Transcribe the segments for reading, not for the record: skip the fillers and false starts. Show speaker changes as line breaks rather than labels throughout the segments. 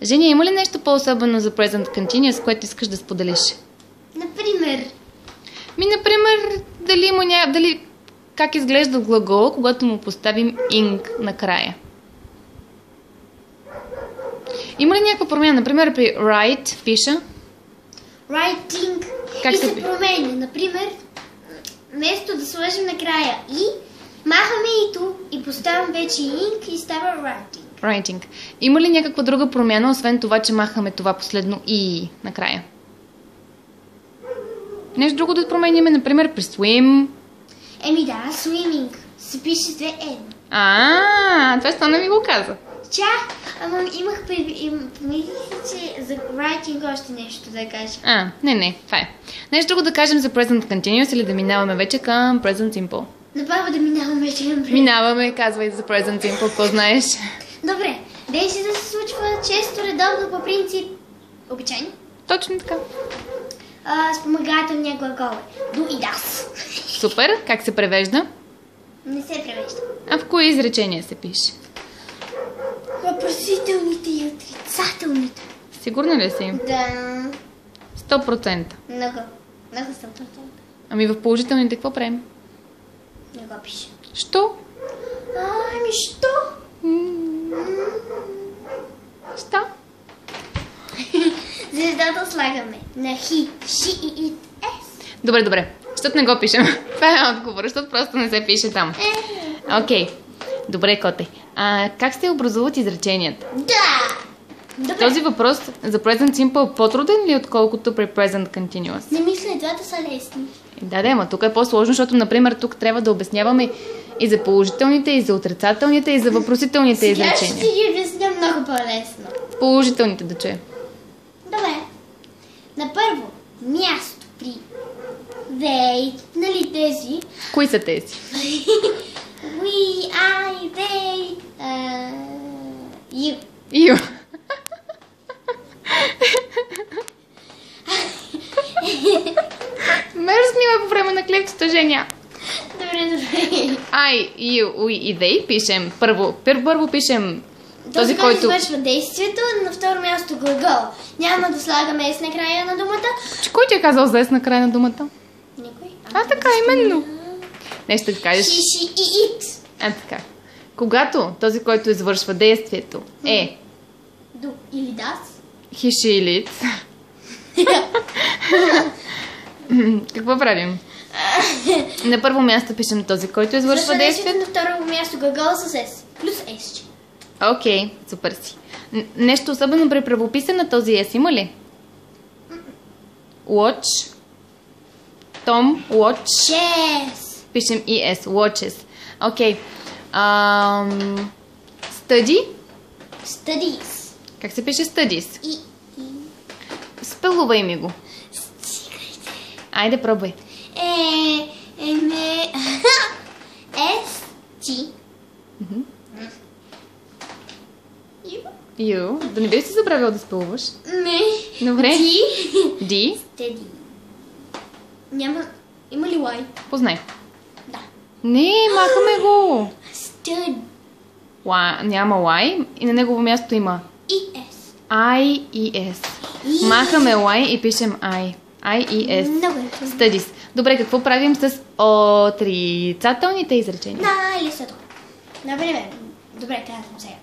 Женя, има ли нещо по-особено за Present Continuous, което искаш да споделиш?
Например?
Например, дали как изглежда глагол, когато му поставим ing накрая. Има ли някаква промяна? Например, при write пиша.
Writing.
Как
и
се
се променя. Например, вместо да сложим накрая и, махаме ито и поставям вече ing и става writing.
Има ли някаква друга промяна, освен това, че махаме това последно и накрая? Нещо друго да променяме, например, при swim.
Да, swimming. Се пише с две N.
Това стана ми го каза.
Ама имах помислих си, че за writing още нещо да кажа.
Не, това е. Нещо друго да кажем за Present Continuous или да минаваме вече към Present Simple?
Направо да минаваме вече към Present.
Минаваме, казвай за Present Simple, какво знаеш?
Добре, действие да се случва често, редовно, по принцип, обичайно.
Точно така.
Спомагателният глагол е do и das.
Супер, как се превежда?
Не се превежда.
А в кои изречения се пише?
Въпросителните и отрицателните.
Сигурна ли си?
Да.
100%.
Много 100%.
Ами в положителните какво правим?
Не го пише.
Що?
Що?
Що?
Звездата слагаме на he, she и it, s.
Добре. Защото не го пишем. Това е отговор, защото просто не се пише там. Окей. Добре, коте. Как се образуват изреченията?
Да! Добре.
Този въпрос за Present Simple по-труден ли отколкото при Present Continuous?
Не мисля, двата са лесни.
Да, ама тук е по-сложно, защото, например, тук трябва да обясняваме и за положителните, и за отрицателните, и за въпросителните изречения.
Сега ще ги обясня много по-лесно.
Положителните да чуя.
Добре. На първо място при they, нали тези?
Кои са тези?
We, I, they, you.
You. Мерзни ме по време на клипчето, Женя.
Добре.
I, you, we и they пишем. Първо пишем
Този,
който
извършва действието, на второ място глагол. Няма да слагаме с накрая на думата.
Кой ти е казал за на края на думата?
Никой.
Така, именно. Нещо да кажеш.
He, she и it.
Така. Когато този, който извършва действието е
Do или das.
he, she или it. Какво правим? На първо място пишем този, който извършва действието.
На второ място глагол с s. Плюс s.
Окей, супер си. Нещо особено при правописа на този S има ли? Watch. Tom, watch.
Yes.
Пишем ES, watches. Окей. Study.
Studies.
Как се пише studies?
И.
Спелувай ми го.
Стигайте.
Айде, пробвай.
S-T.
You. Да не би си забравил да спелуваш?
Не.
Добре.
D.
D.
Steady. Има ли Y?
Познай.
Да.
Не, махаме го.
Stud.
Няма Y и на негово място има
E-S.
I и S. Махаме Y и пишем I. I и S.
Много е.
Studies. Добре, какво правим с отрицателните изречения?
Най-лесното. Например, добре, казвам сега.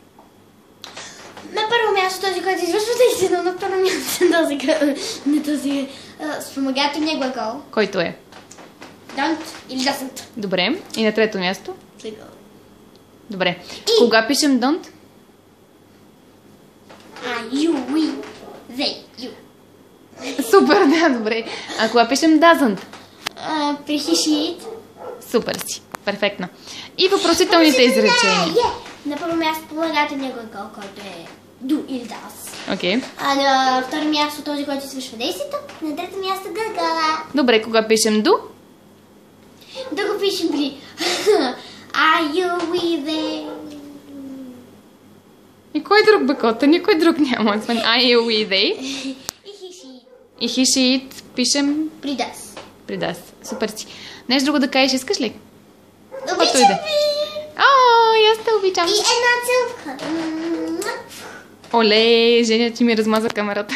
На първо място този, който извършва действието, на второ място този спомагателния глагол.
Който е?
Don't или doesn't.
Добре. И на трето място? Добре.
И...
Кога пишем don't?
You, we, they, you.
Супер, да, добре. А кога пишем doesn't?
При he, she, it.
Супер си. Перфектно. И въпросителните изречения.
На първо място спомагателния глагол, който е do или does.
Окей.
А на второ място този, който извършва действието. На трето място глагола.
Добре, кога пишем do?
Да го пишем при Are you with them?
Никой друг бекота, никой друг няма. Освен I, you, we, they.
И he, she.
И he, she, it пишем
При das.
при das. Супер си. Нещо друго да кажеш, искаш ли?
Обичам ви!
И аз те обичам.
И една целка.
Оле, Женя, ти ми размаза камерата.